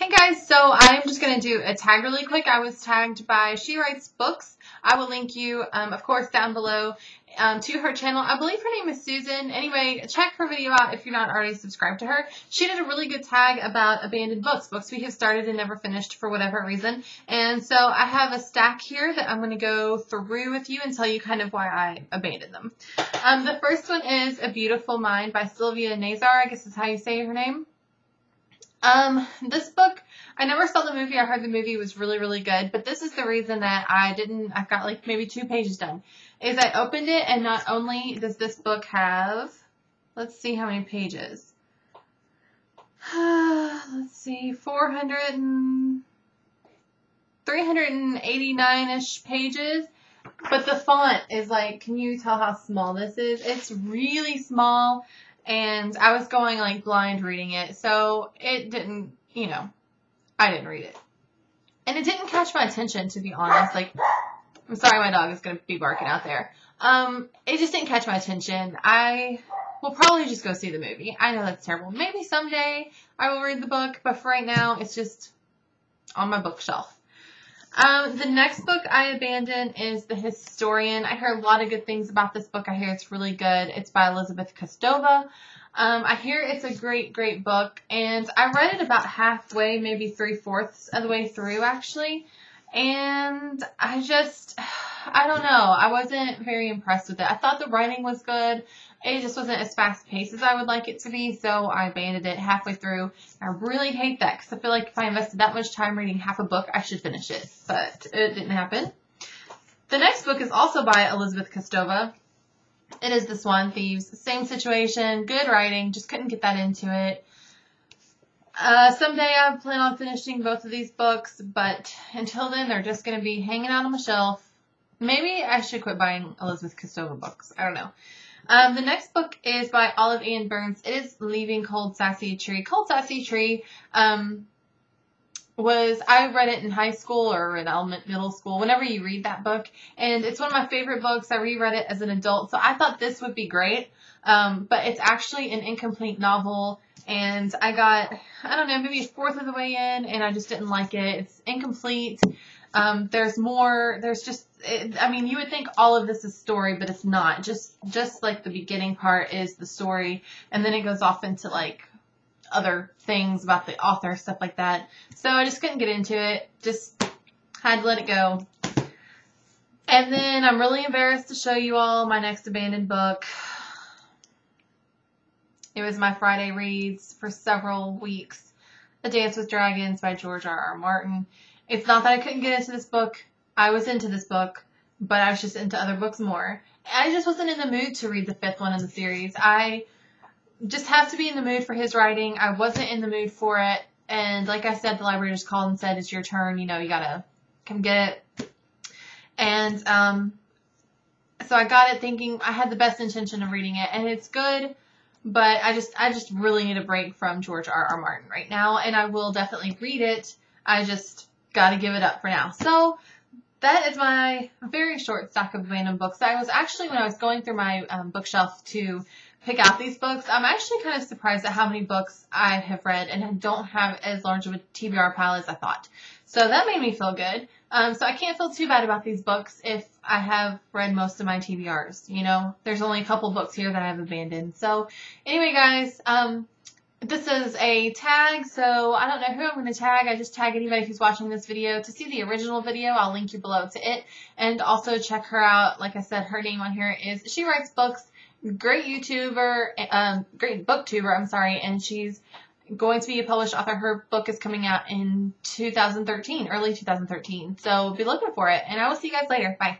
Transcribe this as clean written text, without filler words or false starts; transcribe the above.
Hey guys, so I'm just going to do a tag really quick. I was tagged by She Writes Books. I will link you, of course, down below to her channel. I believe her name is Susan. Anyway, check her video out if you're not already subscribed to her. She did a really good tag about abandoned books, books we have started and never finished for whatever reason. And so I have a stack here that I'm going to go through with you and tell you kind of why I abandoned them. The first one is A Beautiful Mind by Sylvia Nazar, I guess is how you say her name. This book, I never saw the movie. I heard the movie was really, really good, but this is the reason that I got like maybe 2 pages done, is I opened it and not only does this book have, let's see how many pages. Let's see, 389-ish pages, but the font is like, can you tell how small this is? It's really small. And I was going like blind reading it, so it didn't, I didn't read it. And it didn't catch my attention, to be honest. Like, I'm sorry my dog is going to be barking out there. It just didn't catch my attention. I will probably just go see the movie. I know that's terrible. Maybe someday I will read the book, but for right now, it's just on my bookshelf. The next book I abandoned is The Historian. I hear a lot of good things about this book. I hear it's really good. It's by Elizabeth Kostova. I hear it's a great, great book, and I read it about halfway, maybe 3/4 of the way through, actually, and I don't know. I wasn't very impressed with it. I thought the writing was good. It just wasn't as fast-paced as I would like it to be, so I abandoned it halfway through. I really hate that because I feel like if I invested that much time reading half a book, I should finish it, but it didn't happen. The next book is also by Elizabeth Kostova. It is this one, Thieves. Same situation, good writing, just couldn't get that into it. Someday I plan on finishing both of these books, but until then, they're just going to be hanging out on my shelf. Maybe I should quit buying Elizabeth Kostova books. I don't know. The next book is by Olive Ann Burns. It is Leaving Cold Sassy Tree. Cold Sassy Tree I read it in high school or in middle school, whenever you read that book, and it's one of my favorite books. I reread it as an adult, so I thought this would be great, but it's actually an incomplete novel, and I got, I don't know, maybe 1/4 of the way in, and I just didn't like it. It's incomplete. There's more, I mean, you would think all of this is story, but it's not. Just like the beginning part is the story, and then it goes off into like other things about the author, stuff like that. So I just couldn't get into it. Just had to let it go. And then I'm really embarrassed to show you all my next abandoned book. It was my Friday reads for several weeks. A Dance with Dragons by George R.R. Martin. It's not that I couldn't get into this book. I was into this book, but I was just into other books more. I just wasn't in the mood to read the 5th one in the series. I just have to be in the mood for his writing. I wasn't in the mood for it. And like I said, the library just called and said, it's your turn. You gotta come get it. And so I got it thinking I had the best intention of reading it. And it's good, but I just really need a break from George R.R. Martin right now. And I will definitely read it. I just got to give it up for now. So that is my very short stack of abandoned books. When I was going through my bookshelf to pick out these books, I'm actually kind of surprised at how many books I have read and I don't have as large of a TBR pile as I thought. So that made me feel good. So I can't feel too bad about these books if I have read most of my TBRs. There's only a couple books here that I've abandoned. So anyway, guys, this is a tag, so I don't know who I'm going to tag. I just tag anybody who's watching this video. To see the original video, I'll link you below to it. And also check her out. Like I said, her name on here is She Writes Books. Great YouTuber, great booktuber, I'm sorry, and she's going to be a published author. Her book is coming out in 2013, early 2013. So be looking for it. And I will see you guys later. Bye.